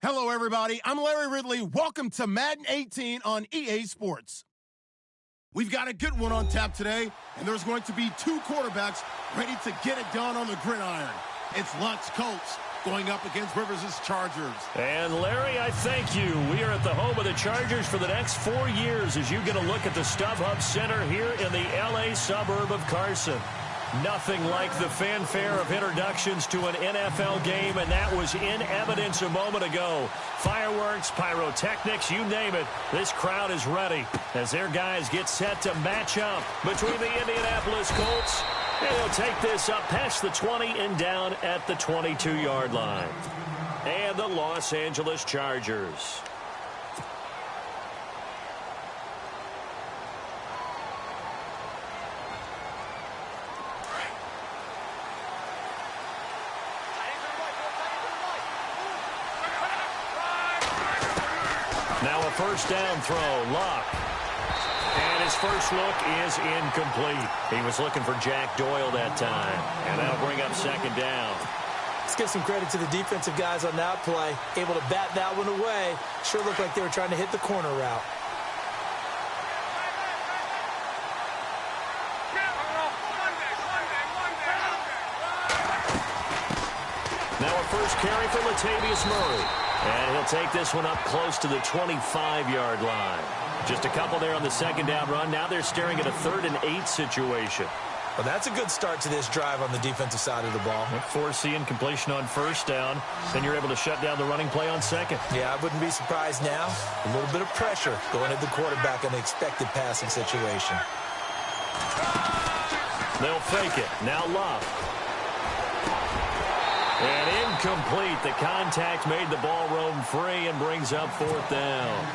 Hello, everybody. I'm Larry Ridley. Welcome to Madden 18 on EA Sports. We've got a good one on tap today, and there's going to be two quarterbacks ready to get it done on the gridiron. It's Luck's Colts going up against Rivers' Chargers. And, Larry, I thank you. We are at the home of the Chargers for the next 4 years as you get a look at the StubHub Center here in the L.A. suburb of Carson. Nothing like the fanfare of introductions to an NFL game, and that was in evidence a moment ago. Fireworks, pyrotechnics, you name it. This crowd is ready as their guys get set to match up between the Indianapolis Colts. And they'll take this up past the 20 and down at the 22-yard line. And the Los Angeles Chargers. Now a first down throw, Luck. And his first look is incomplete. He was looking for Jack Doyle that time. And that'll bring up second down. Let's give some credit to the defensive guys on that play. Able to bat that one away. Sure looked like they were trying to hit the corner route. Now a first carry for Latavius Murray. And he'll take this one up close to the 25-yard line. Just a couple there on the second down run. Now they're staring at a 3rd and 8 situation. Well, that's a good start to this drive on the defensive side of the ball. Foreseeing completion on first down. Then you're able to shut down the running play on second. Yeah, I wouldn't be surprised now. A little bit of pressure going at the quarterback in the expected passing situation. They'll fake it. Now Love. And incomplete. The contact made the ball roam free and brings up 4th down.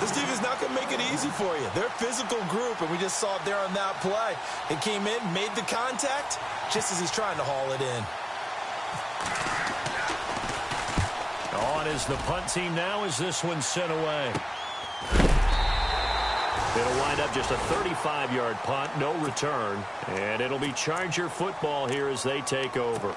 This defense is not going to make it easy for you. They're a physical group, and we just saw it there on that play. It came in, made the contact, just as he's trying to haul it in. On is the punt team now as this one's sent away. It'll wind up just a 35-yard punt, no return. And it'll be Charger football here as they take over.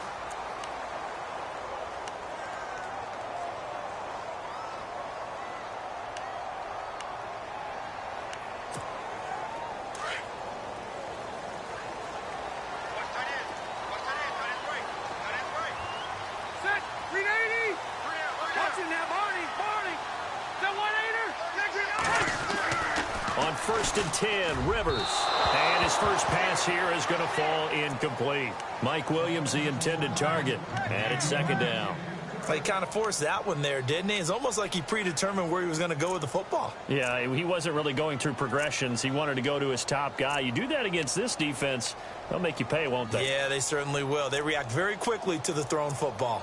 On 1st and 10, Rivers. And his first pass here is going to fall incomplete. Mike Williams, the intended target. And it's second down. Well, he kind of forced that one there, didn't he? It's almost like he predetermined where he was going to go with the football. Yeah, he wasn't really going through progressions. He wanted to go to his top guy. You do that against this defense, they'll make you pay, won't they? Yeah, they certainly will. They react very quickly to the thrown football.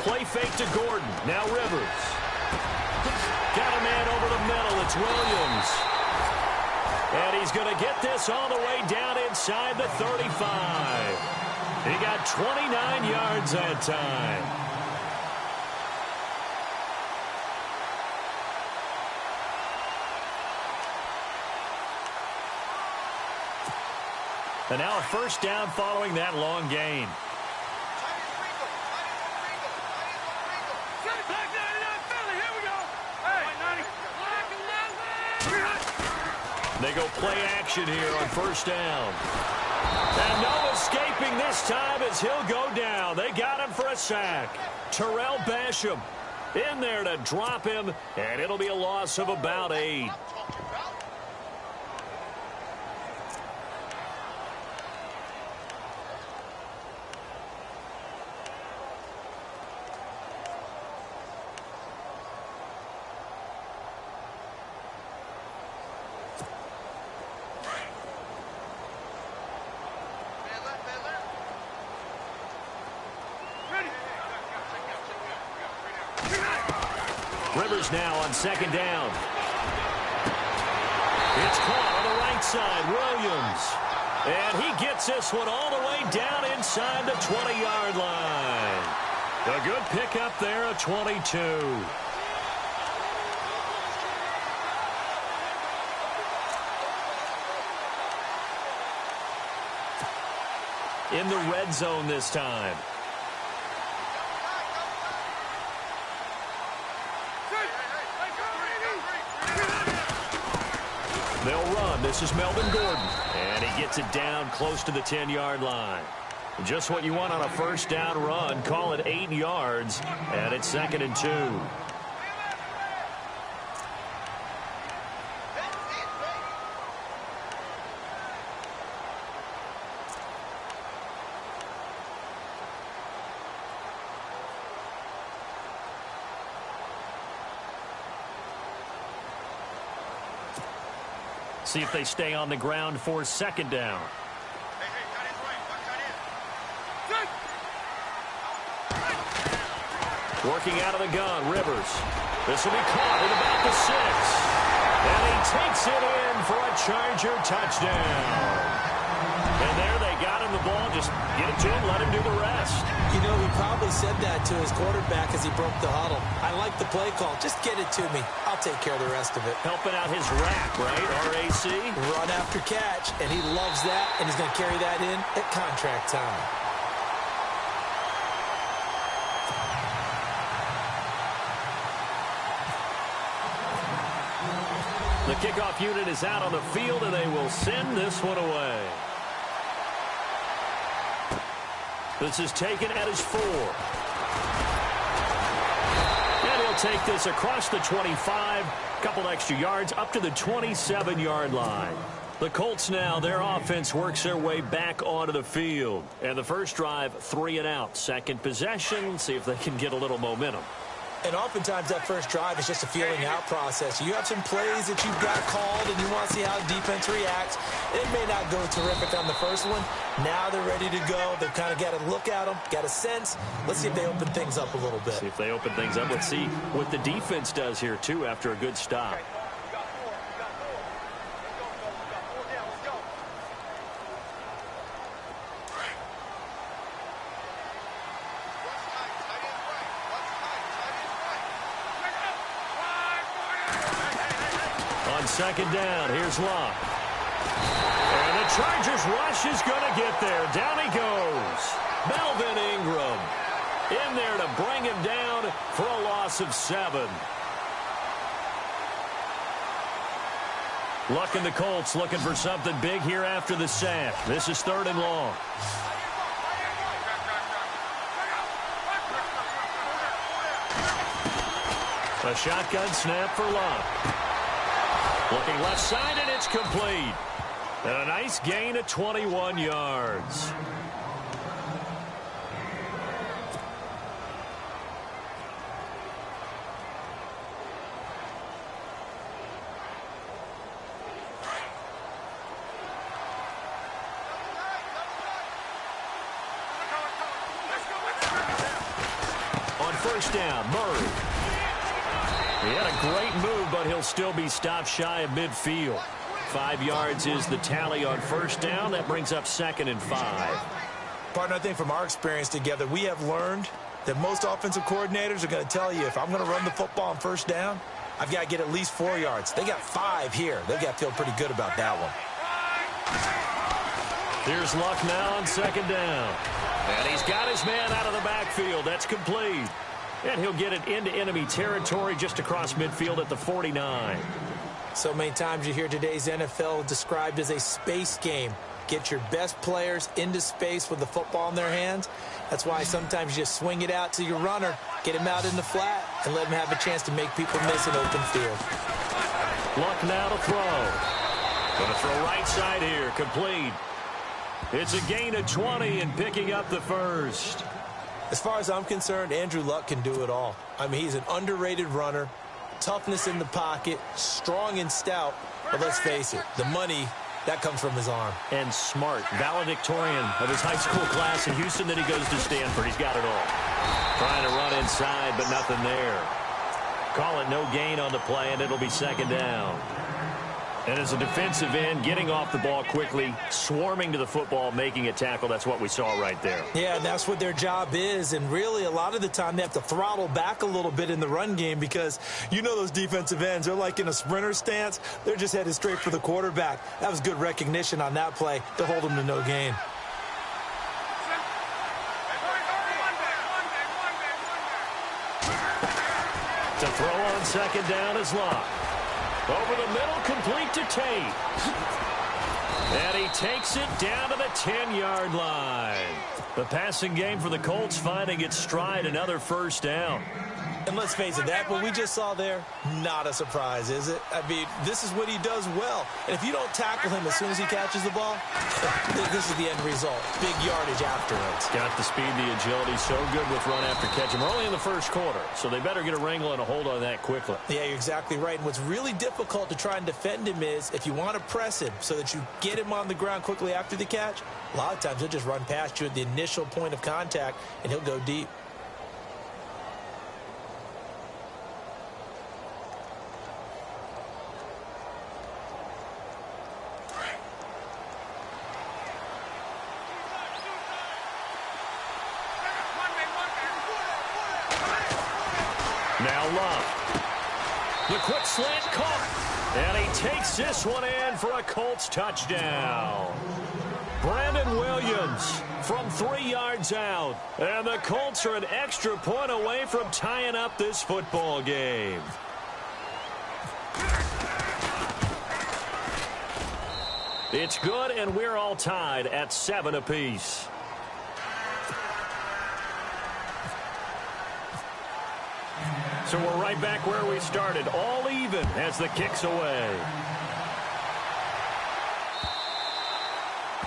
Play fake to Gordon. Now Rivers. Got a man over the middle. It's Williams. And he's going to get this all the way down inside the 35. He got 29 yards that time. And now a first down following that long gain. They go play action here on first down. And no escaping this time as he'll go down. They got him for a sack. Terrell Basham in there to drop him, and it'll be a loss of about 8. Rivers now on second down. It's caught on the right side. Williams. And he gets this one all the way down inside the 20-yard line. A good pickup there, a 22. In the red zone this time. They'll run. This is Melvin Gordon. And he gets it down close to the 10-yard line. Just what you want on a first down run. Call it 8 yards. And it's 2nd and 2. See if they stay on the ground for 2nd down. Working out of the gun, Rivers. This will be caught at about the 6. And he takes it in for a Charger touchdown. And there they got him the ball. Just get it to him, let him do the rest. You know, he probably said that to his quarterback as he broke the huddle. I like the play call. Just get it to me. I'll take care of the rest of it. Helping out his rack, right? RAC. Run after catch, and he loves that, and he's going to carry that in at contract time. The kickoff unit is out on the field, and they will send this one away. This is taken at his 4. And he'll take this across the 25, couple extra yards, up to the 27-yard line. The Colts now, their offense works their way back onto the field. And the first drive, 3 and out. Second possession, see if they can get a little momentum. And oftentimes that first drive is just a feeling out process. You have some plays that you've got called and you want to see how the defense reacts. It may not go terrific on the first one. Now they're ready to go. They've kind of got to look at them, got a sense. Let's see if they open things up a little bit. See if they open things up. Let's see what the defense does here, too, after a good stop. Second down, here's Locke. And the Chargers rush is going to get there. Down he goes. Melvin Ingram in there to bring him down for a loss of 7. Luck and the Colts looking for something big here after the sack. This is 3rd and long. A shotgun snap for Locke. Looking left side, and it's complete. And a nice gain of 21 yards. On first down, Murray. He had a great move, but he'll still be stopped shy of midfield. 5 yards is the tally on first down. That brings up 2nd and 5. Partner, I think from our experience together, we have learned that most offensive coordinators are going to tell you, if I'm going to run the football on first down, I've got to get at least 4 yards. They got 5 here. They've got to feel pretty good about that one. Here's Luck now on 2nd down. And he's got his man out of the backfield. That's complete. And he'll get it into enemy territory just across midfield at the 49. So many times you hear today's NFL described as a space game. Get your best players into space with the football in their hands. That's why sometimes you just swing it out to your runner, get him out in the flat, and let him have a chance to make people miss an open field. Luck now to throw. Going to throw right side here, complete. It's a gain of 20 and picking up the first. As far as I'm concerned, Andrew Luck can do it all. I mean, he's an underrated runner, toughness in the pocket, strong and stout. But let's face it, the money, that comes from his arm. And smart, valedictorian of his high school class in Houston. Then he goes to Stanford. He's got it all. Trying to run inside, but nothing there. Call it no gain on the play, and it'll be 2nd down. And as a defensive end, getting off the ball quickly, swarming to the football, making a tackle, that's what we saw right there. Yeah, and that's what their job is. And really, a lot of the time, they have to throttle back a little bit in the run game because you know those defensive ends, they're like in a sprinter stance. They're just headed straight for the quarterback. That was good recognition on that play to hold them to no gain. To throw on second down is Locke. Over the middle, complete to Tate. And he takes it down to the 10-yard line. The passing game for the Colts finding its stride, another first down. And let's face it, that what we just saw there, not a surprise, is it? I mean, this is what he does well. And if you don't tackle him as soon as he catches the ball, this is the end result. Big yardage afterwards. Got the speed, the agility, so good with run after catch. And we're only in the first quarter, so they better get a wrangle and a hold on that quickly. Yeah, you're exactly right. And what's really difficult to try and defend him is if you want to press him so that you get him on the ground quickly after the catch, a lot of times he'll just run past you at the initial point of contact, and he'll go deep. Now Love. The quick slant caught. And he takes this one in for a Colts touchdown. Brandon Williams from 3 yards out. And the Colts are an extra point away from tying up this football game. It's good, and we're all tied at 7 apiece. So we're right back where we started, all even as the kick's away.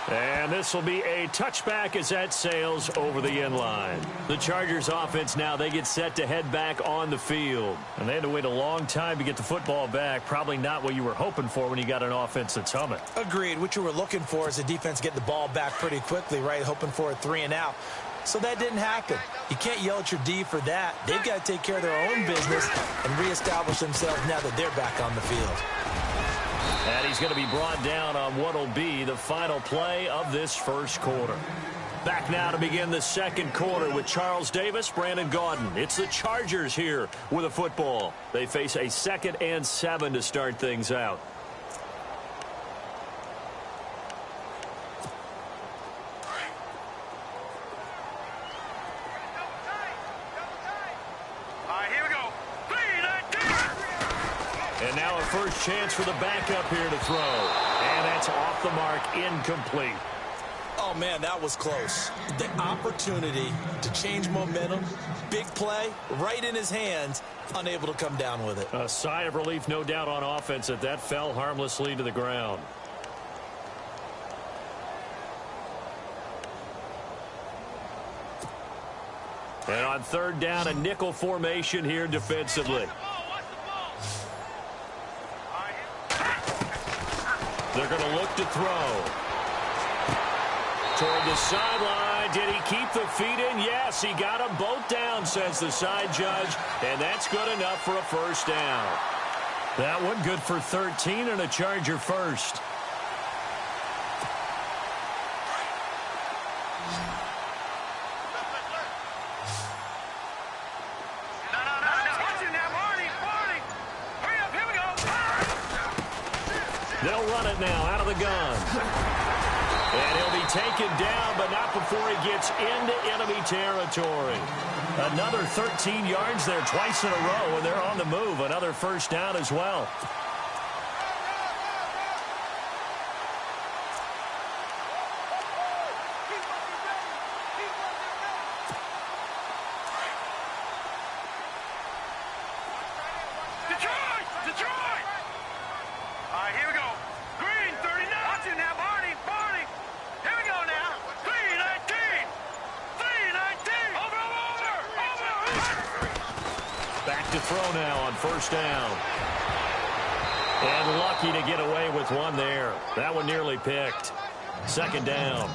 And this will be a touchback as that sails over the end line. The Chargers offense now, they get set to head back on the field. And they had to wait a long time to get the football back. Probably not what you were hoping for when you got an offense that's humming. Agreed. What you were looking for is a defense getting the ball back pretty quickly, right? Hoping for a 3-and-out. So that didn't happen. You can't yell at your D for that. They've got to take care of their own business and reestablish themselves now that they're back on the field. And he's going to be brought down on what will be the final play of this first quarter. Back now to begin the second quarter with Charles Davis, Brandon Gaudin. It's the Chargers here with a football. They face a 2nd and 7 to start things out. And now a first chance for the backup here to throw. And that's off the mark, incomplete. Oh, man, that was close. The opportunity to change momentum, big play, right in his hands, unable to come down with it. A sigh of relief, no doubt, on offense that fell harmlessly to the ground. And on third down, a nickel formation here defensively. They're going to look to throw. Toward the sideline. Did he keep the feet in? Yes, he got them both down, says the side judge. And that's good enough for a first down. That one good for 13 and a Charger first. They'll run it now out of the gun. And he'll be taken down, but not before he gets into enemy territory. Another 13 yards there twice in a row, and they're on the move. Another first down as well. To throw now on first down. And lucky to get away with one there. That one nearly picked. Second down.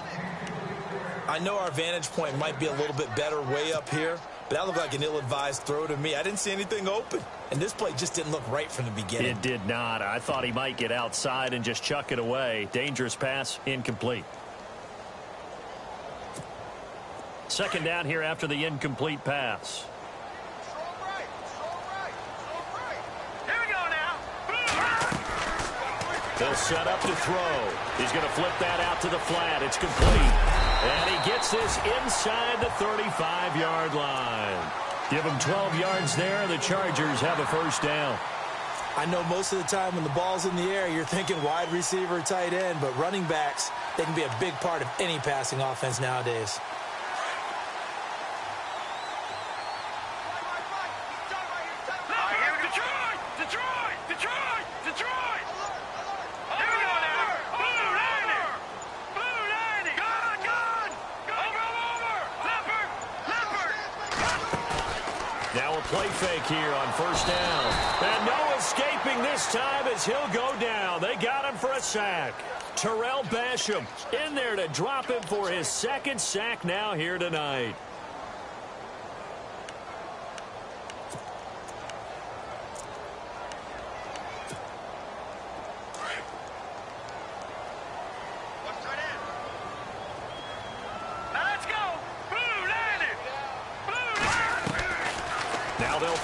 I know our vantage point might be a little bit better way up here, but that looked like an ill-advised throw to me. I didn't see anything open, and this play just didn't look right from the beginning. It did not. I thought he might get outside and just chuck it away. Dangerous pass, incomplete. Second down here after the incomplete pass. They'll set up to throw. He's going to flip that out to the flat. It's complete. And he gets this inside the 35-yard line. Give him 12 yards there. The Chargers have a first down. I know most of the time when the ball's in the air, you're thinking wide receiver, tight end, but running backs, they can be a big part of any passing offense nowadays. Play fake here on first down. And no escaping this time as he'll go down. They got him for a sack. Terrell Basham in there to drop him for his second sack now here tonight.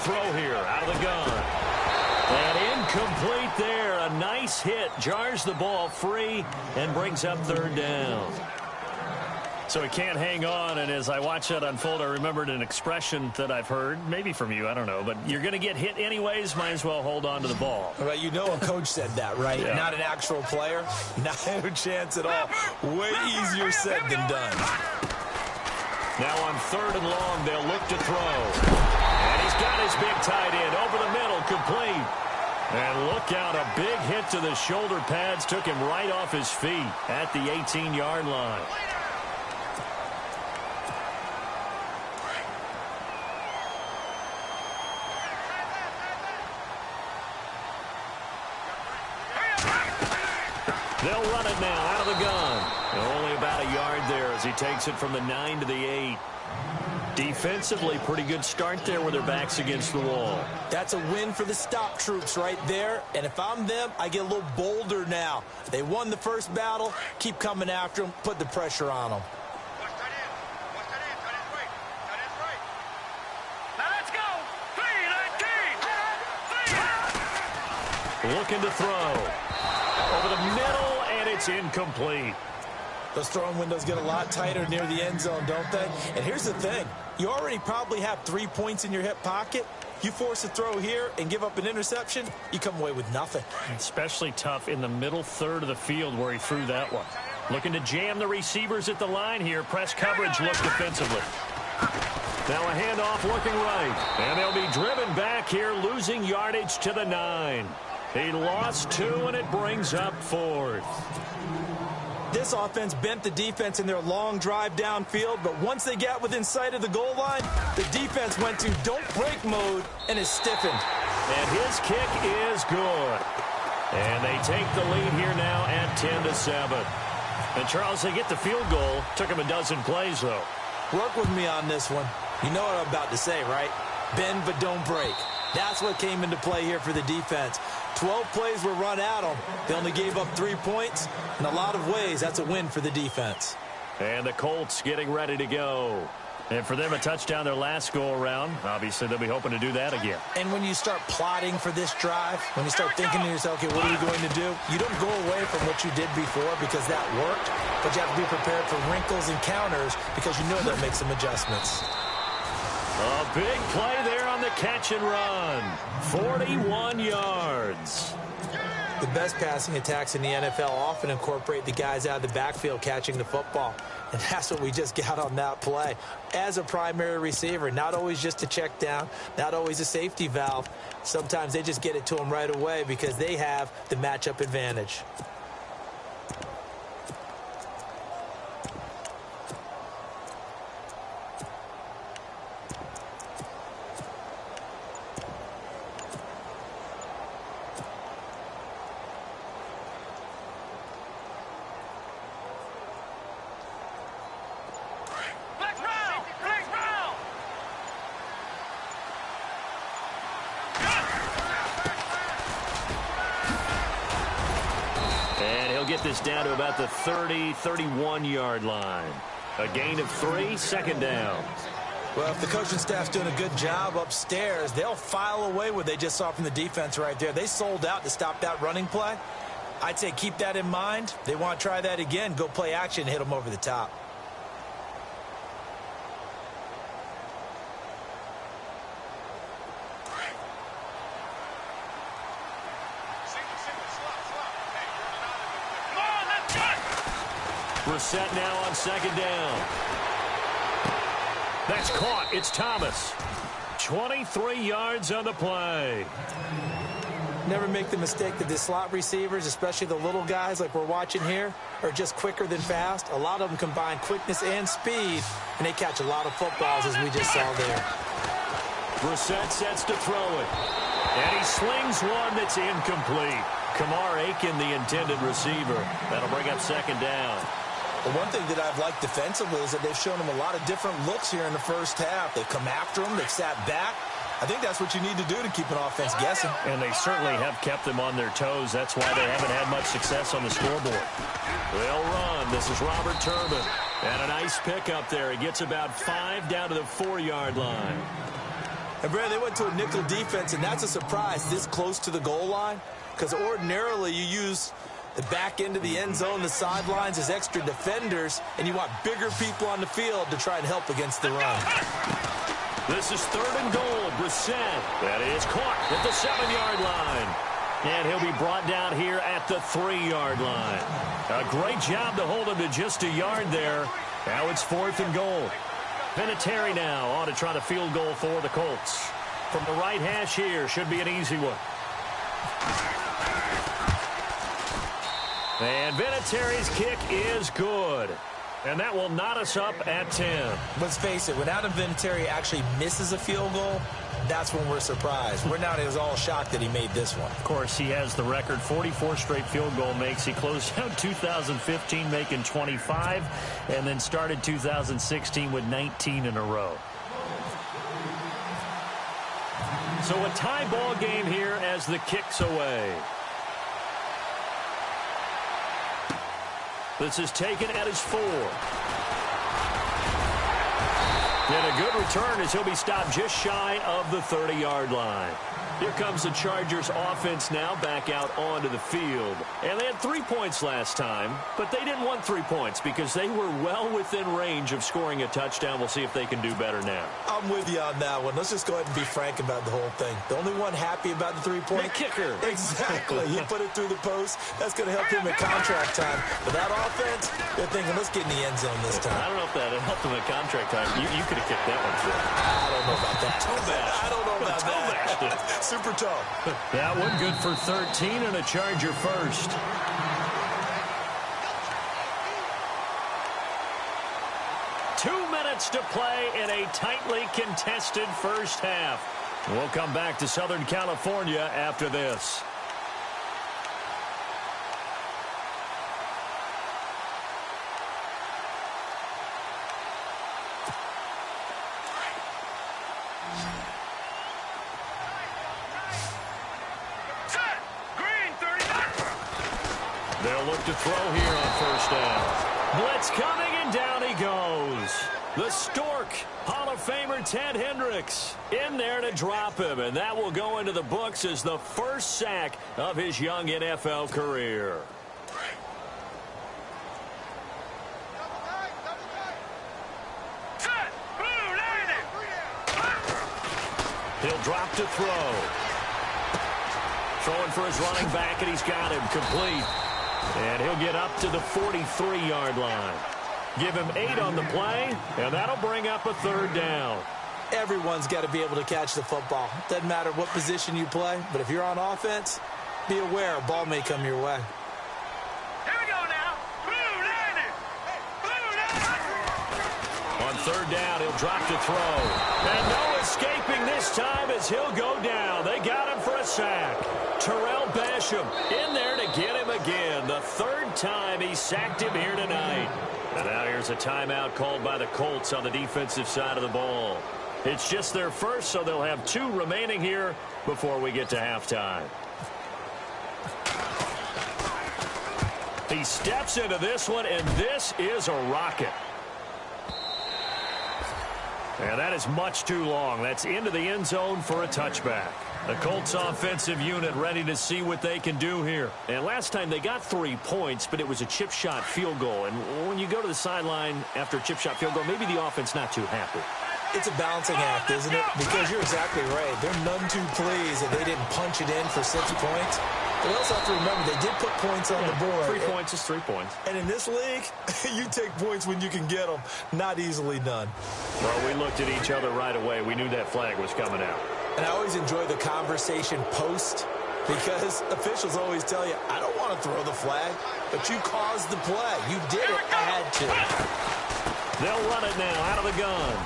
Throw here out of the gun. And incomplete there. A nice hit. Jars the ball free and brings up third down. So he can't hang on. And as I watch that unfold, I remembered an expression that I've heard, maybe from you, I don't know, but you're going to get hit anyways, might as well hold on to the ball. Well, you know a coach said that, right? Yeah. Not an actual player. No chance at all. Way easier said than done. Now on third and long, they'll look to throw. And he's got his big tight end over the middle, complete. And look out, a big hit to the shoulder pads took him right off his feet at the 18-yard line. They'll run it now out of the gun. Only about a yard there as he takes it from the 9 to the 8. Defensively, pretty good start there with their backs against the wall. That's a win for the stop troops right there. And if I'm them, I get a little bolder now. They won the first battle. Keep coming after them. Put the pressure on them. Let's go. 3-19. Looking to throw. Over the middle, and it's incomplete. Those throwing windows get a lot tighter near the end zone, don't they? And here's the thing. You already probably have 3 points in your hip pocket. You force a throw here and give up an interception, you come away with nothing. Especially tough in the middle third of the field where he threw that one. Looking to jam the receivers at the line here. Press coverage look defensively. Now a handoff looking right. And they'll be driven back here, losing yardage to the 9. He lost 2, and it brings up 4th. This offense bent the defense in their long drive downfield, but once they got within sight of the goal line, the defense went to don't break mode and is stiffened. And his kick is good. And they take the lead here now at 10-7. And Charles, they get the field goal. Took him a dozen plays, though. Work with me on this one. You know what I'm about to say, right? Bend but don't break. That's what came into play here for the defense. 12 plays were run at them. They only gave up 3 points. In a lot of ways, that's a win for the defense. And the Colts getting ready to go. And for them, a touchdown their last go-around. Obviously, they'll be hoping to do that again. And when you start plotting for this drive, when you start thinking to yourself, okay, what are we going to do? You don't go away from what you did before because that worked, but you have to be prepared for wrinkles and counters because you know they'll make some adjustments. A big play there on the catch and run. 41 yards. The best passing attacks in the NFL often incorporate the guys out of the backfield catching the football. And that's what we just got on that play. As a primary receiver, not always just a check down, not always a safety valve. Sometimes they just get it to them right away because they have the matchup advantage. get this down to about the 30, 31-yard line. A gain of 3, second down. Well, if the coaching staff's doing a good job upstairs, they'll file away what they just saw from the defense right there. They sold out to stop that running play. I'd say keep that in mind. They want to try that again. Go play action and hit them over the top. Brissett now on second down. That's caught. It's Thomas. 23 yards on the play. Never make the mistake that the slot receivers, especially the little guys like we're watching here, are just quicker than fast. A lot of them combine quickness and speed, and they catch a lot of footballs, as we just saw there. Brissett sets to throw it. And he slings one that's incomplete. Kamar Aiken, the intended receiver. That'll bring up second down. Well, one thing that I've liked defensively is that they've shown them a lot of different looks here in the first half. They've come after them. They've sat back. I think that's what you need to do to keep an offense guessing. And they certainly have kept them on their toes. That's why they haven't had much success on the scoreboard. They'll run. This is Robert Turbin. And a nice pickup there. He gets about 5 down to the 4-yard line. And, Brad, they went to a nickel defense, and that's a surprise this close to the goal line, because ordinarily you use the back end of the end zone, the sidelines as extra defenders, and you want bigger people on the field to try and help against the run. This is 3rd and goal. Brissett. That is caught at the 7-yard line. And he'll be brought down here at the 3-yard line. A great job to hold him to just a yard there. Now it's 4th and goal. Vinatieri now on to try the field goal for the Colts. From the right hash here, should be an easy one. And Vinatieri's kick is good. And that will knot us up at 10. Let's face it, when Adam Vinatieri actually misses a field goal, that's when we're surprised. We're not all shocked that he made this one. Of course, he has the record, 44 straight field goal makes. He closed out 2015 making 25, and then started 2016 with 19 in a row. So a tie ball game here as the kick's away. This is taken at his 4. And a good return as he'll be stopped just shy of the 30-yard line. Here comes the Chargers offense now back out onto the field. And they had 3 points last time, but they didn't want 3 points because they were well within range of scoring a touchdown. We'll see if they can do better now. I'm with you on that one. Let's just go ahead and be frank about the whole thing. The only one happy about the 3-point. The kicker. Exactly. He put it through the post. That's going to help him at contract time. But that offense, they're thinking, let's get in the end zone this time. I don't know if that helped him at contract time. You could have kicked that one through. I don't know about that. I don't know about that. Super tough. That one good for 13 and a Charger first. Two minutes to play in a tightly contested first half. We'll come back to Southern California after this. They'll look to throw here on first down. Blitz coming, and down he goes. The Stork, Hall of Famer Ted Hendricks, in there to drop him, and that will go into the books as the first sack of his young NFL career. He'll drop to throw. Throwing for his running back, and he's got him complete. And he'll get up to the 43-yard line. Give him 8 on the play, and that'll bring up a 3rd down. Everyone's got to be able to catch the football. Doesn't matter what position you play, but if you're on offense, be aware a ball may come your way. Here we go now. Blue Niner. On 3rd down, he'll drop to throw. And no escaping this time as he'll go down. They got him for a sack. Terrell Basham in there to get him again. The 3rd time he sacked him here tonight. And now here's a timeout called by the Colts on the defensive side of the ball. It's just their first, so they'll have 2 remaining here before we get to halftime. He steps into this one, and this is a rocket. And that is much too long. That's into the end zone for a touchback. The Colts offensive unit ready to see what they can do here. And last time they got 3 points, but it was a chip shot field goal. And when you go to the sideline after a chip shot field goal, maybe the offense not too happy. It's a balancing act, isn't it? Because you're exactly right. They're none too pleased that they didn't punch it in for 6 points. But also have to remember, they did put points on the board. 3 points is 3 points. And in this league, you take points when you can get them. Not easily done. Well, we looked at each other right away. We knew that flag was coming out. And I always enjoy the conversation post, because officials always tell you, I don't want to throw the flag, but you caused the play. You did it. I had to. They'll run it now out of the gun.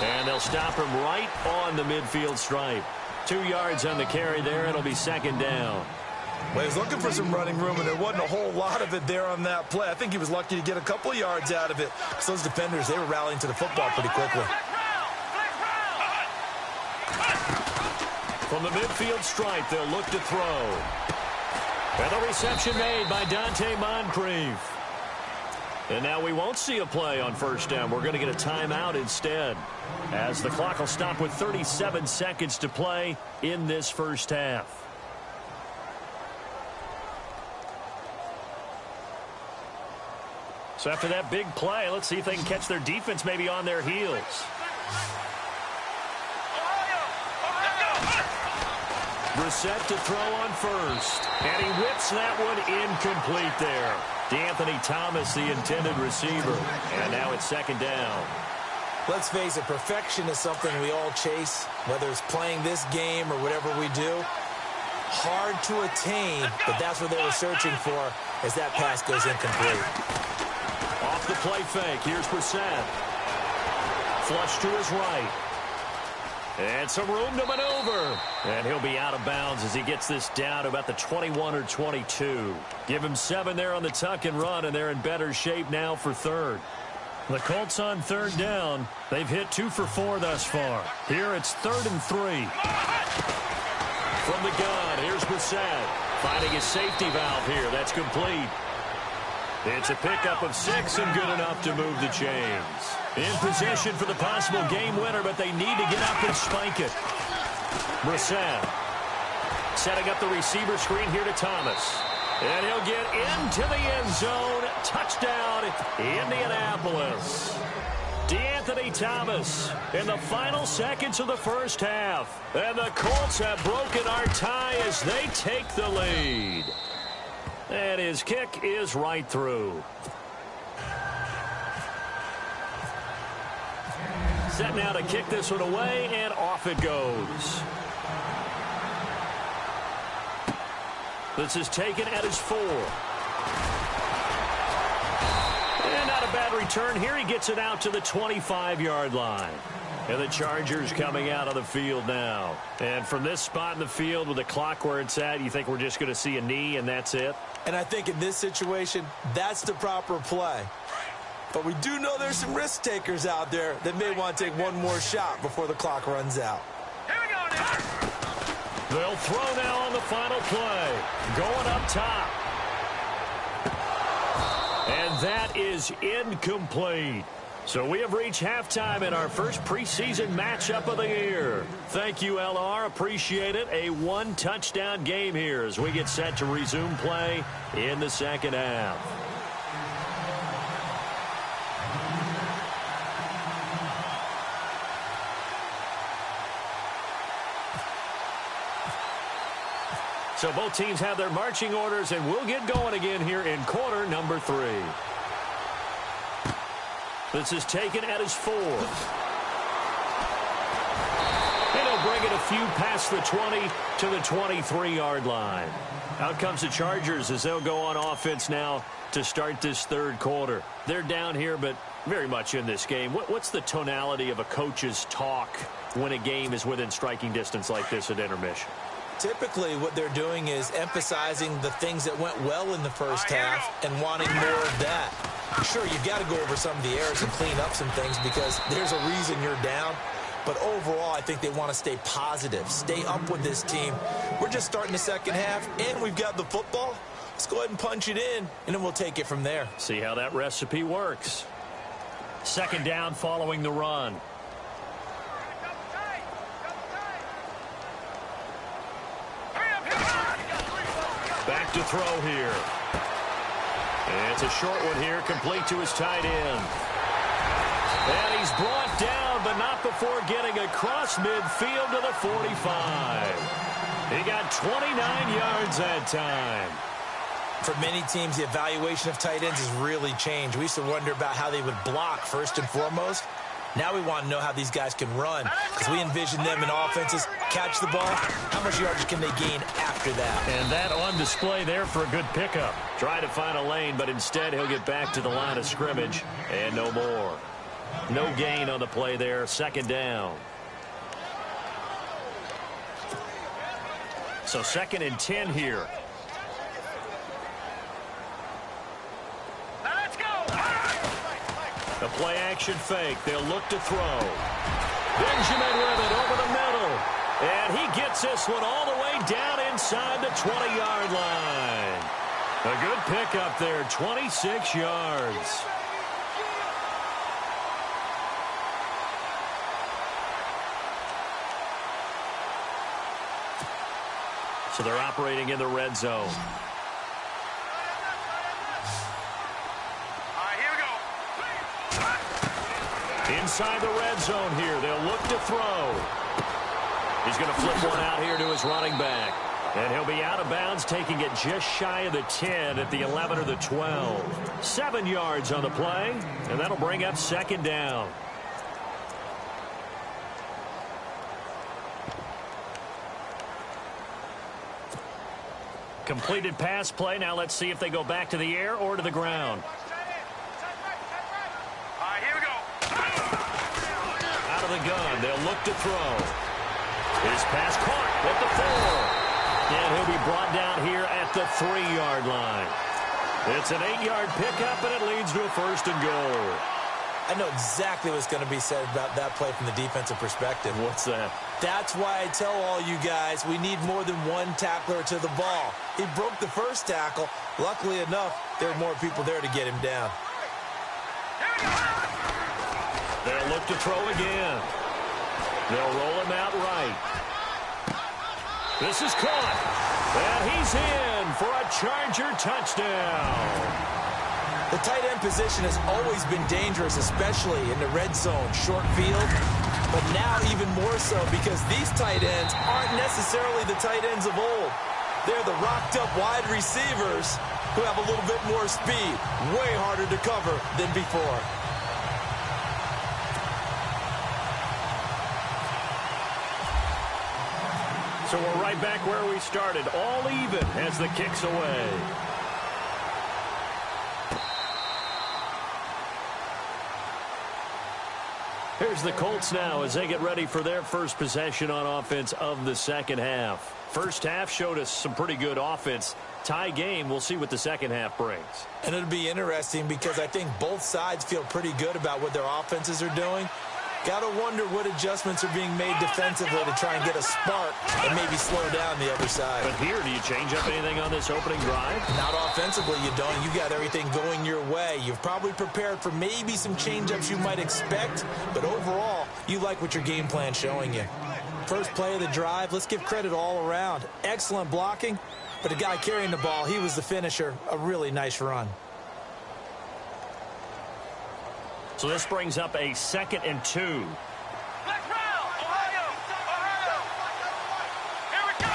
And they'll stop him right on the midfield stripe. 2 yards on the carry there. It'll be second down. Well, he was looking for some running room, and there wasn't a whole lot of it there on that play. I think he was lucky to get a couple yards out of it. Because those defenders, they were rallying to the football pretty quickly. From the midfield stripe, they'll look to throw. And the reception made by Dante Moncrief. And now we won't see a play on first down. We're going to get a timeout instead, as the clock will stop with 37 seconds to play in this first half. So after that big play, let's see if they can catch their defense maybe on their heels. Brissett to throw on first. And he whips that one incomplete there. D'Anthony Thomas, the intended receiver. And now it's second down. Let's face it, perfection is something we all chase, whether it's playing this game or whatever we do. Hard to attain, but that's what they were searching for as that pass goes incomplete. Off the play fake, here's Brissett. Flush to his right. And some room to maneuver. And he'll be out of bounds as he gets this down to about the 21 or 22. Give him 7 there on the tuck and run, and they're in better shape now for third. The Colts on third down. They've hit 2 for 4 thus far. Here it's 3rd and 3. From the gun, here's Brissett. Finding his safety valve here. That's complete. It's a pickup of 6 and good enough to move the chains. In position for the possible game winner, but they need to get up and spike it. Brissett setting up the receiver screen here to Thomas. And he'll get into the end zone. Touchdown, Indianapolis. D'Anthony Thomas in the final seconds of the first half. And the Colts have broken our tie as they take the lead. And his kick is right through. Set now to kick this one away, and off it goes. This is taken at his 4. And not a bad return here. He gets it out to the 25-yard line. And the Chargers coming out of the field now. And from this spot in the field with the clock where it's at, you think we're just going to see a knee and that's it? And I think in this situation, that's the proper play. But we do know there's some risk takers out there that may want to take one more shot before the clock runs out. Here we go now. They'll throw now on the final play. Going up top. And that is incomplete. So we have reached halftime in our first preseason matchup of the year. Thank you, LR. Appreciate it. A 1-touchdown game here as we get set to resume play in the second half. So both teams have their marching orders, and we'll get going again here in quarter number 3. This is taken at his 4. And he'll bring it a few past the 20 to the 23-yard line. Out comes the Chargers as they'll go on offense now to start this third quarter. They're down here, but very much in this game. What's the tonality of a coach's talk when a game is within striking distance like this at intermission? Typically, what they're doing is emphasizing the things that went well in the first half and wanting more of that. Sure, you've got to go over some of the errors and clean up some things because there's a reason you're down. But overall, I think they want to stay positive, stay up with this team. We're just starting the second half, and we've got the football. Let's go ahead and punch it in, and then we'll take it from there. See how that recipe works. Second down following the run. Back to throw here. And it's a short one here, complete to his tight end. And he's brought down, but not before getting across midfield to the 45. He got 29 yards that time. For many teams, the evaluation of tight ends has really changed. We used to wonder about how they would block first and foremost. Now we want to know how these guys can run, because we envision them in offenses, catch the ball, how much yardage can they gain after that? And that on display there for a good pickup. Try to find a lane, but instead he'll get back to the line of scrimmage, and no more. No gain on the play there, second down. So 2nd and 10 here. The play action fake. They'll look to throw. Benjamin with it over the middle. And he gets this one all the way down inside the 20-yard line. A good pickup there, 26 yards. So they're operating in the red zone. Inside the red zone here. They'll look to throw. He's going to flip one out here to his running back. And he'll be out of bounds, taking it just shy of the 10 at the 11 or the 12. 7 yards on the play, and that'll bring up second down. Completed pass play. Now let's see if they go back to the air or to the ground. Out of the gun, they'll look to throw. His pass caught at the 4. And he'll be brought down here at the 3-yard line. It's an 8-yard pickup, and it leads to a 1st and goal. I know exactly what's going to be said about that play from the defensive perspective. What's that? That's why I tell all you guys we need more than one tackler to the ball. He broke the first tackle. Luckily enough, there were more people there to get him down. They'll look to throw again. They'll roll him out right. This is caught. And he's in for a Charger touchdown. The tight end position has always been dangerous, especially in the red zone, short field. But now even more so because these tight ends aren't necessarily the tight ends of old. They're the rocked-up wide receivers who have a little bit more speed, way harder to cover than before. So we're right back where we started, all even as the kick's away. Here's the Colts now as they get ready for their first possession on offense of the second half. First half showed us some pretty good offense. Tie game, we'll see what the second half brings. And it'll be interesting because I think both sides feel pretty good about what their offenses are doing. Got to wonder what adjustments are being made defensively to try and get a spark and maybe slow down the other side. But here, do you change up anything on this opening drive? Not offensively, you don't. You got everything going your way. You've probably prepared for maybe some change-ups you might expect, but overall, you like what your game plan's showing you. First play of the drive, let's give credit all around. Excellent blocking, but the guy carrying the ball, he was the finisher. A really nice run. So this brings up a 2nd and 2. Ohio! Here we go!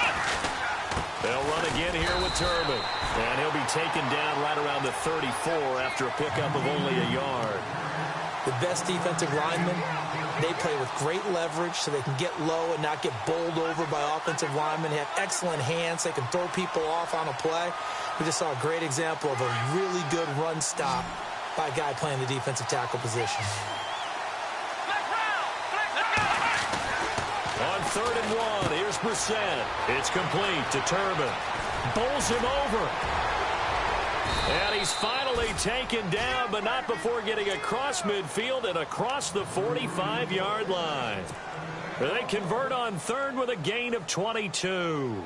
They'll run again here with Turbin. And he'll be taken down right around the 34 after a pickup of only a yard. The best defensive linemen, they play with great leverage so they can get low and not get bowled over by offensive linemen. They have excellent hands. They can throw people off on a play. We just saw a great example of a really good run stop by a guy playing the defensive tackle position. On 3rd and 1, here's Brissett. It's complete to Turbin. Bowls him over. And he's finally taken down, but not before getting across midfield and across the 45-yard line. They convert on 3rd with a gain of 22.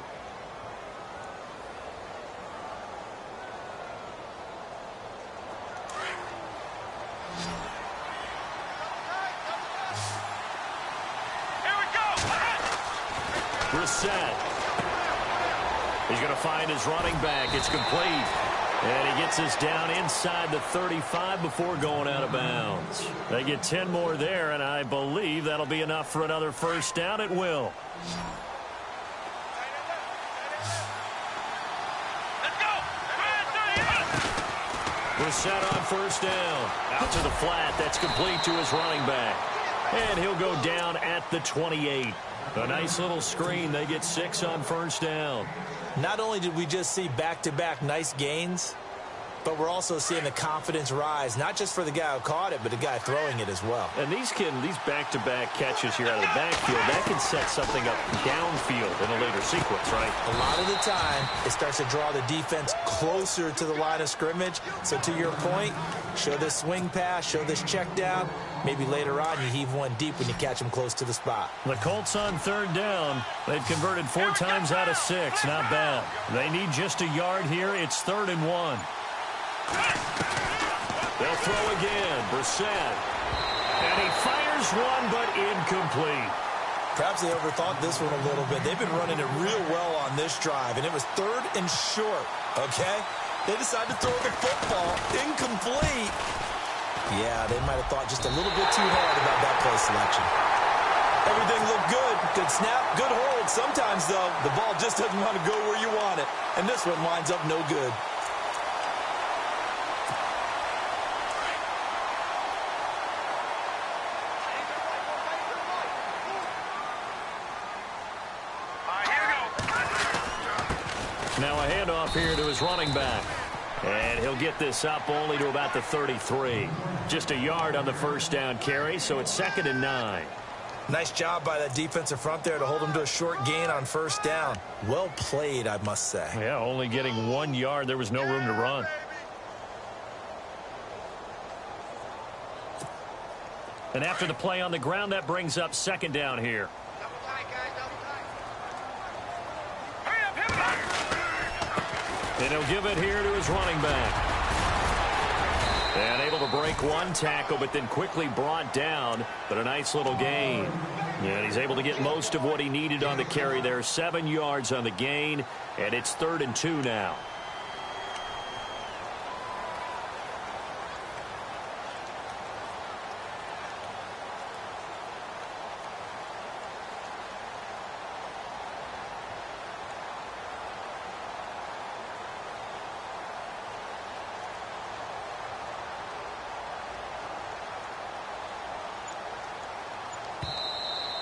Brissett. He's going to find his running back. It's complete. And he gets us down inside the 35 before going out of bounds. They get 10 more there, and I believe that'll be enough for another first down. It will. Brissett on first down. Out to the flat. That's complete to his running back. And he'll go down at the 28. A nice little screen. They get 6 on first down. Not only did we just see back-to-back nice gains, but we're also seeing the confidence rise, not just for the guy who caught it, but the guy throwing it as well. And these back-to-back catches here out of the backfield, that can set something up downfield in a later sequence, right? A lot of the time, it starts to draw the defense closer to the line of scrimmage. So to your point, show this swing pass, show this check down. Maybe later on you heave one deep when you catch them close to the spot. The Colts on third down. They've converted 4 times out of 6. Not bad. They need just a yard here. It's 3rd and 1. They'll throw again. Brissett. And he fires one, but incomplete. Perhaps they overthought this one a little bit. They've been running it real well on this drive, and it was 3rd and short, okay? They decided to throw the football. Incomplete. Yeah, they might have thought just a little bit too hard about that play selection. Everything looked good. Good snap, good hold. Sometimes, though, the ball just doesn't want to go where you want it. And this one winds up no good. Now a handoff here to his running back. And he'll get this up only to about the 33. Just a yard on the first down carry, so it's 2nd and 9. Nice job by that defensive front there to hold him to a short gain on first down. Well played, I must say. Yeah, only getting 1 yard. There was no room to run. And after the play on the ground, that brings up 2nd down here. And he'll give it here to his running back. And able to break one tackle, but then quickly brought down. But a nice little gain. And he's able to get most of what he needed on the carry there. 7 yards on the gain. And it's 3rd and 2 now.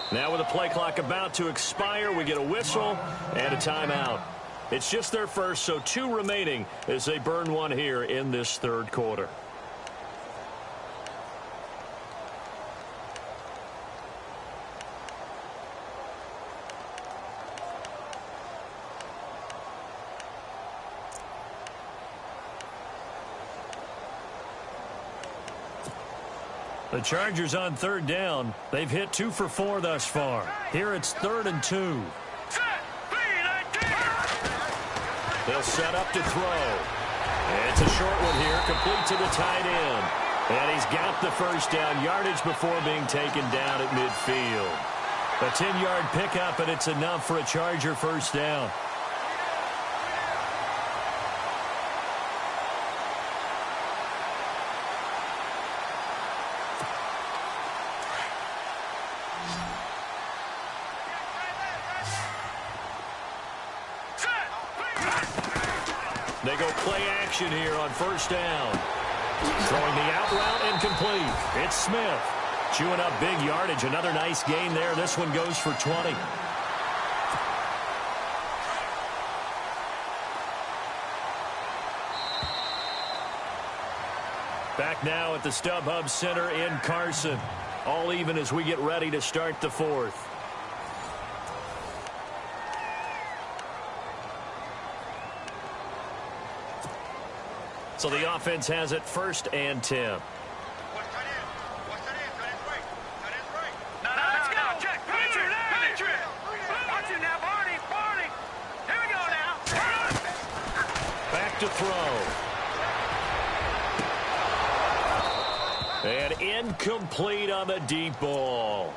Now with the play clock about to expire, we get a whistle and a timeout. It's just their first, so 2 remaining as they burn one here in this 3rd quarter. The Chargers on 3rd down. They've hit 2 for 4 thus far. Here it's 3rd and 2. They'll set up to throw. It's a short one here, complete to the tight end. And he's got the first down yardage before being taken down at midfield. A 10-yard pickup, and it's enough for a Charger first down. They go play action here on first down. Throwing the out route incomplete. It's Smith. Chewing up big yardage. Another nice gain there. This one goes for 20. Back now at the StubHub Center in Carson. All even as we get ready to start the 4th. So the offense has it 1st and 10. Back to throw. And incomplete on the deep ball.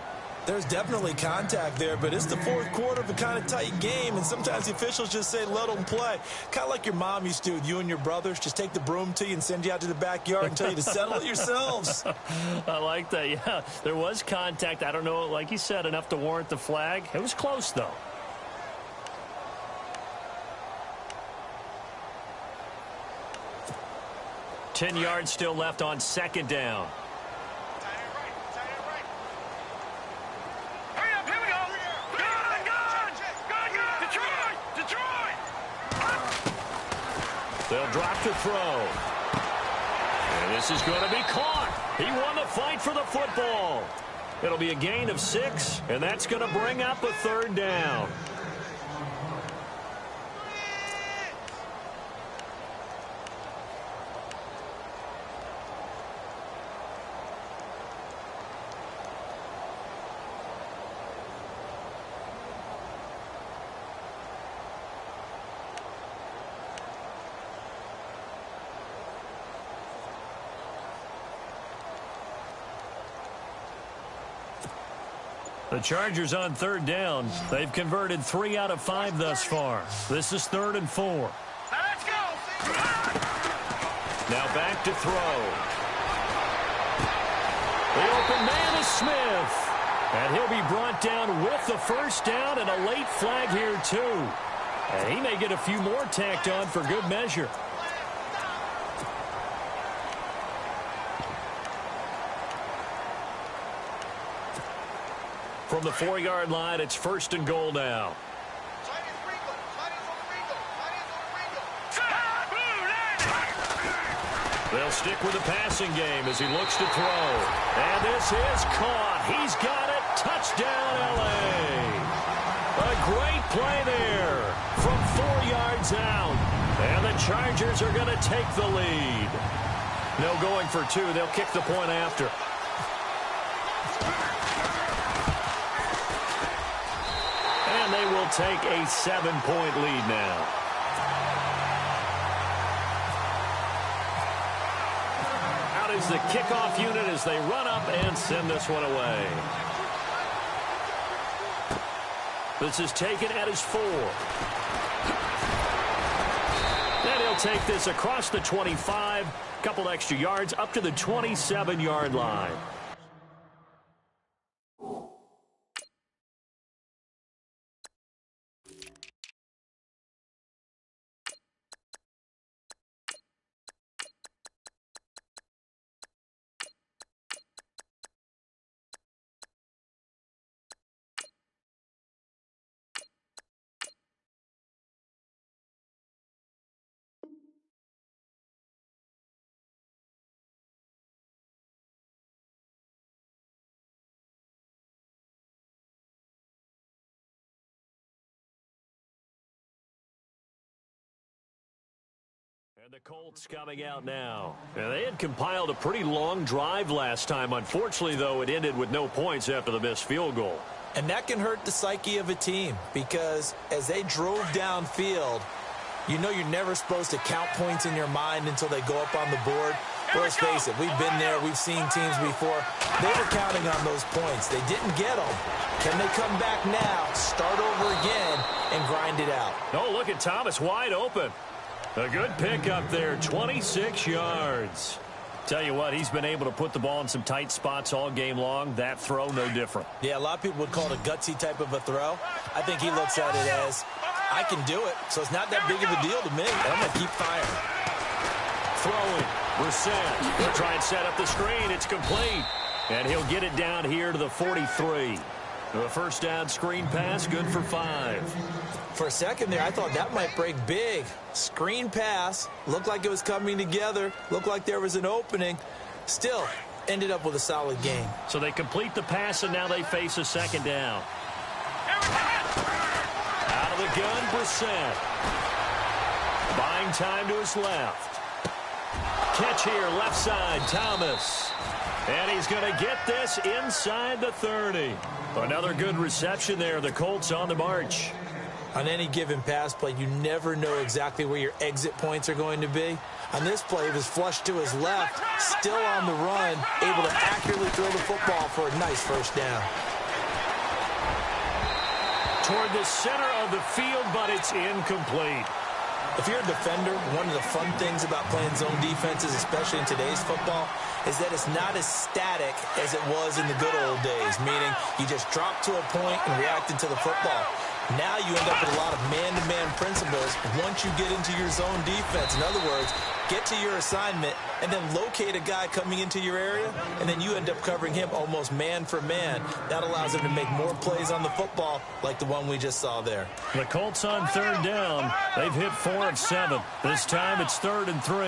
There's definitely contact there, but it's the fourth quarter of a kind of tight game, and sometimes the officials just say, let them play. Kind of like your mom used to with you and your brothers. Just take the broom to you and send you out to the backyard and tell you to settle it yourselves. I like that, yeah. There was contact. I don't know, like you said, enough to warrant the flag. It was close, though. Ten yards still left on second down. They'll drop to throw. And this is going to be caught. He won the fight for the football. It'll be a gain of 6, and that's going to bring up a third down. The Chargers on third down. They've converted 3 out of 5 thus far. This is 3rd and 4. Now let's go. Now back to throw. The open man is Smith. And he'll be brought down with the first down and a late flag here too. And he may get a few more tacked on for good measure. From the 4-yard line, it's 1st and goal now. They'll stick with the passing game as he looks to throw. And this is caught. He's got it. Touchdown, L.A. A great play there from 4 yards out. And the Chargers are going to take the lead. No going for 2. They'll kick the point after. And they will take a 7-point lead now. Out is the kickoff unit as they run up and send this one away. This is taken at his 4. And he'll take this across the 25, couple extra yards up to the 27-yard line. And the Colts coming out now. And they had compiled a pretty long drive last time. Unfortunately, though, it ended with no points after the missed field goal. And that can hurt the psyche of a team because as they drove downfield, you know you're never supposed to count points in your mind until they go up on the board. But let's face it, we've been there. We've seen teams before. They were counting on those points. They didn't get them. Can they come back now, start over again, and grind it out? Oh, look at Thomas wide open. A good pick up there, 26 yards. Tell you what, he's been able to put the ball in some tight spots all game long. That throw, no different. Yeah, a lot of people would call it a gutsy type of a throw. I think he looks at it as, I can do it, so it's not that big of a deal to me. I'm going to keep firing. Throwing, Brissett. He'll try and set up the screen. It's complete. And he'll get it down here to the 43. The first down screen pass, good for 5. For a second there, I thought that might break big. Screen pass, looked like it was coming together, looked like there was an opening. Still, ended up with a solid game. So they complete the pass, and now they face a second down. Out of the gun, Brissett. Buying time to his left. Catch here, left side, Thomas. And he's going to get this inside the 30. Another good reception there. The Colts on the march. On any given pass play, you never know exactly where your exit points are going to be. On this play, he was flushed to his left, still on the run, able to accurately throw the football for a nice first down. toward the center of the field, but it's incomplete. If you're a defender, one of the fun things about playing zone defenses, especially in today's football, is that it's not as static as it was in the good old days, meaning you just drop to a point and react into the football. Now you end up with a lot of man-to-man principles once you get into your zone defense. In other words, get to your assignment and then locate a guy coming into your area, and then you end up covering him almost man for man. That allows him to make more plays on the football like the one we just saw there. The Colts on third down. They've hit 4 of 7. This time it's 3rd and 3. On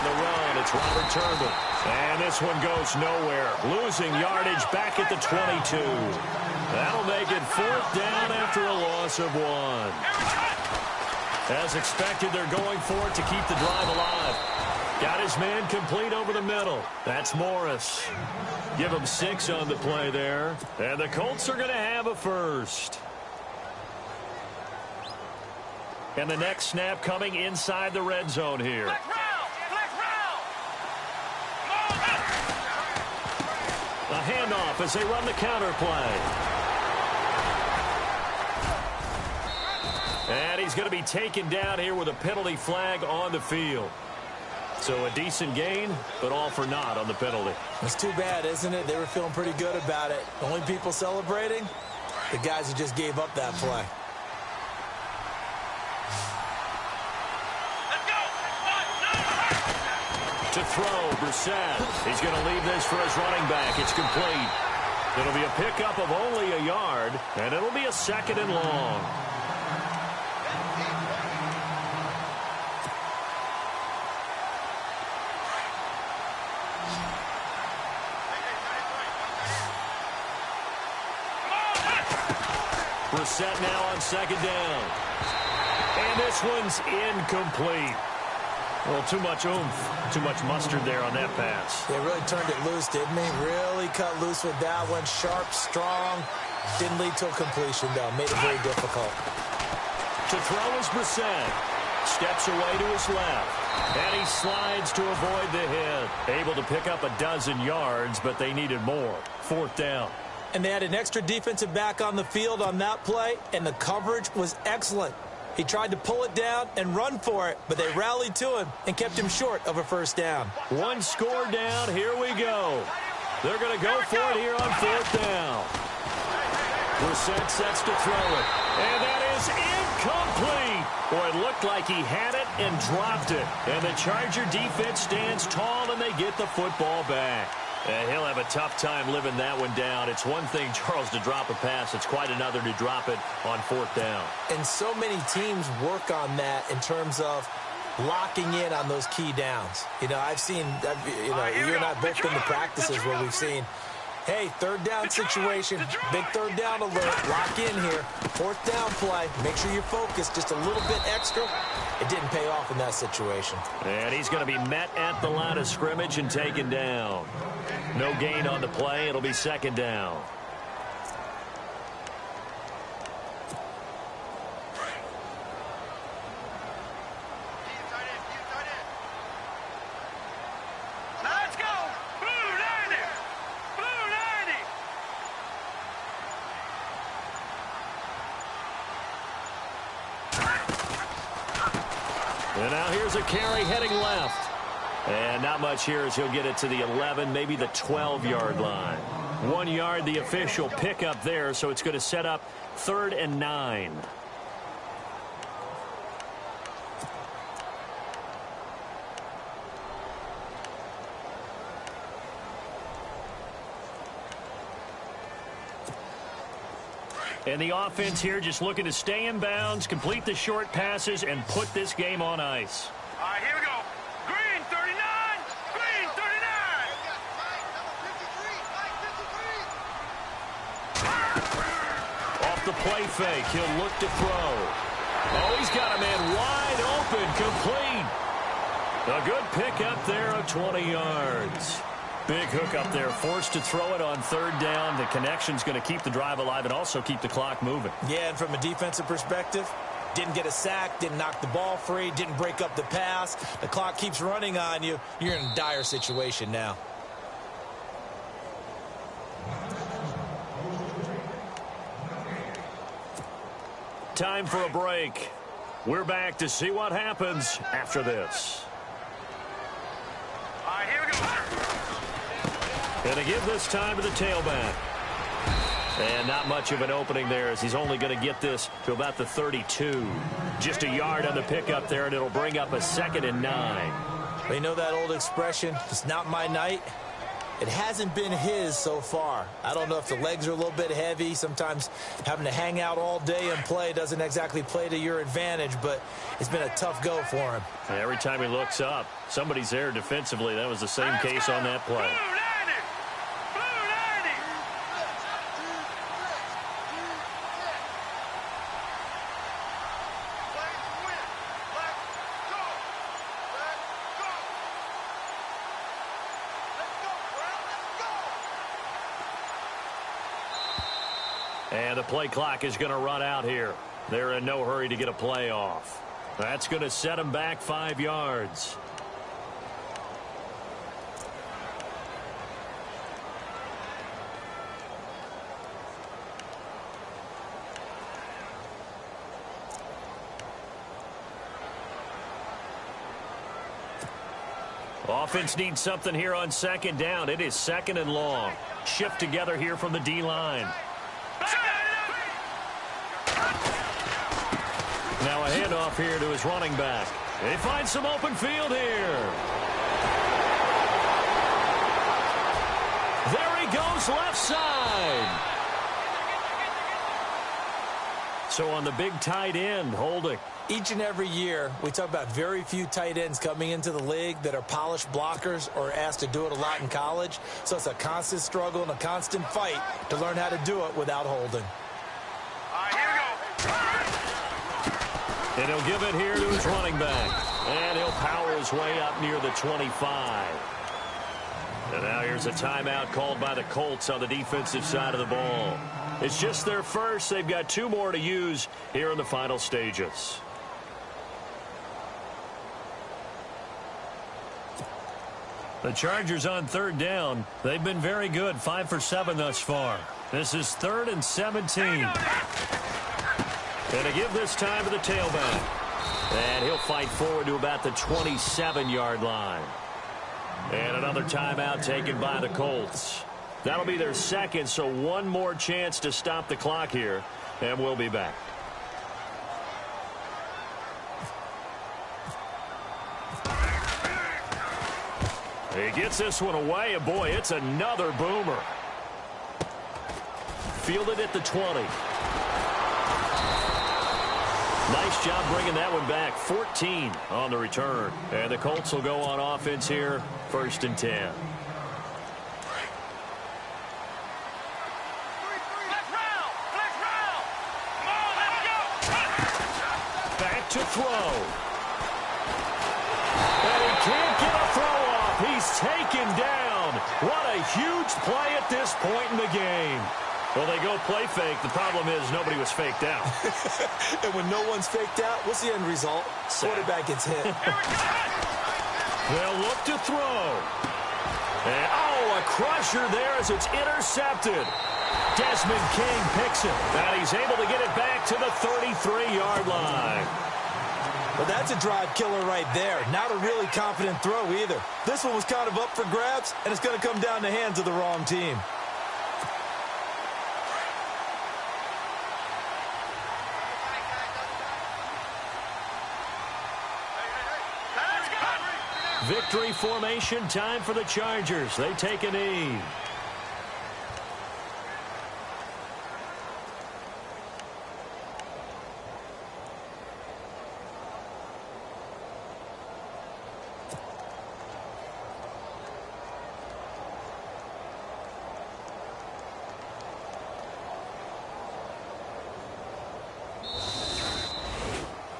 the run, it's Robert Turbin. And this one goes nowhere. Losing yardage back at the 22. That'll make it 4th down after a loss of 1. As expected, they're going for it to keep the drive alive. Got his man complete over the middle. That's Morris. Give him 6 on the play there. And the Colts are going to have a first. And the next snap coming inside the red zone here. A handoff as they run the counter play. And he's going to be taken down here with a penalty flag on the field. So a decent gain, but all for naught on the penalty. It's too bad, isn't it? They were feeling pretty good about it. The only people celebrating, the guys who just gave up that play. To throw, Brissett. He's going to leave this for his running back. It's complete. It'll be a pickup of only a yard, and it'll be a 2nd and long. Brissett now on 2nd down. And this one's incomplete. Well, too much oomph, too much mustard there on that pass. They really turned it loose, didn't they? Really cut loose with that one. Sharp, strong. Didn't lead to a completion, though. Made it very difficult. To throw is Brissett. Steps away to his left. And he slides to avoid the hit. Able to pick up a 12 yards, but they needed more. 4th down. And they had an extra defensive back on the field on that play, and the coverage was excellent. He tried to pull it down and run for it, but they rallied to him and kept him short of a 1st down. 1 score down. Here we go. They're going to go for it here on 4th down. Brissett sets to throw it. And that is incomplete. Boy, it looked like he had it and dropped it. And the Charger defense stands tall, and they get the football back. He'll have a tough time living that one down. It's one thing, Charles, to drop a pass. It's quite another to drop it on 4th down. And so many teams work on that in terms of locking in on those key downs. You know, I've seen, you and I both been to practices where we've seen, hey, 3rd down situation, big 3rd down alert, lock in here, 4th down play, make sure you're focused just a little bit extra. It didn't pay off in that situation. And he's going to be met at the line of scrimmage and taken down. No gain on the play. It'll be 2nd down. Let's go! Blue 90! Blue 90! And now here's a carry heading left. And not much here as he'll get it to the 11, maybe the 12-yard line. 1 yard, the official pickup there, so it's going to set up 3rd and 9. And the offense here just looking to stay in bounds, complete the short passes, and put this game on ice. All right, here we go. Green 39! Green 39! Off the play fake, he'll look to throw. Oh, he's got a man wide open, complete. A good pick up there of 20 yards. Big hook up there, forced to throw it on 3rd down. The connection's going to keep the drive alive and also keep the clock moving. Yeah, and from a defensive perspective, didn't get a sack, didn't knock the ball free, didn't break up the pass. The clock keeps running on you. You're in a dire situation now. Time for a break. We're back to see what happens after this. All right, here we go. Going to give this time to the tailback. And not much of an opening there as he's only going to get this to about the 32. Just a yard on the pickup there, and it'll bring up a 2nd and 9. You know that old expression, it's not my night? It hasn't been his so far. I don't know if the legs are a little bit heavy. Sometimes having to hang out all day and play doesn't exactly play to your advantage, but it's been a tough go for him. Every time he looks up, somebody's there defensively. That was the same case on that play. And the play clock is going to run out here. They're in no hurry to get a play off. That's going to set them back 5 yards. Offense needs something here on 2nd down. It is 2nd and long. Shift together here from the D-line. Now a handoff here to his running back. They find some open field here. There he goes, left side. So on the big tight end, holding. Each and every year, we talk about very few tight ends coming into the league that are polished blockers or asked to do it a lot in college. So it's a constant struggle and a constant fight to learn how to do it without holding. All right, here we go. And he'll give it here to his running back. And he'll power his way up near the 25. And now here's a timeout called by the Colts on the defensive side of the ball. It's just their first. They've got 2 more to use here in the final stages. The Chargers on 3rd down. They've been very good, 5 for 7 thus far. This is 3rd and 17. And to give this time to the tailback. And he'll fight forward to about the 27-yard line. And another timeout taken by the Colts. That'll be their 2nd, so 1 more chance to stop the clock here. And we'll be back. He gets this one away, and boy, it's another boomer. Fielded at the 20. Nice job bringing that one back. 14 on the return. And the Colts will go on offense here. 1st and 10. Let's roll. Let's roll. Come on, let's go. Back to throw. And he can't get a throw off. He's taken down. What a huge play at this point in the game. Well, they go play fake. The problem is nobody was faked out. And when no one's faked out, what's the end result? Quarterback gets hit. They'll look to throw. And, oh, a crusher there as it's intercepted. Desmond King picks it. And he's able to get it back to the 33-yard line. Well, that's a drive killer right there. Not a really confident throw either. This one was kind of up for grabs, and it's going to come down the hands of the wrong team. Victory formation time for the Chargers. They take a knee.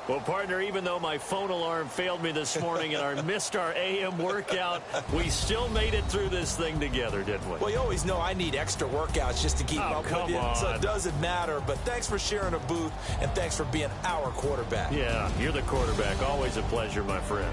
Well, partner, even though my phone alarm failed me this morning and I missed our AM workout, we still made it through this thing together, didn't we? Well, you always know I need extra workouts just to keep up with you, so it doesn't matter. But thanks for sharing a booth, and thanks for being our quarterback. Yeah, you're the quarterback. Always a pleasure, my friend.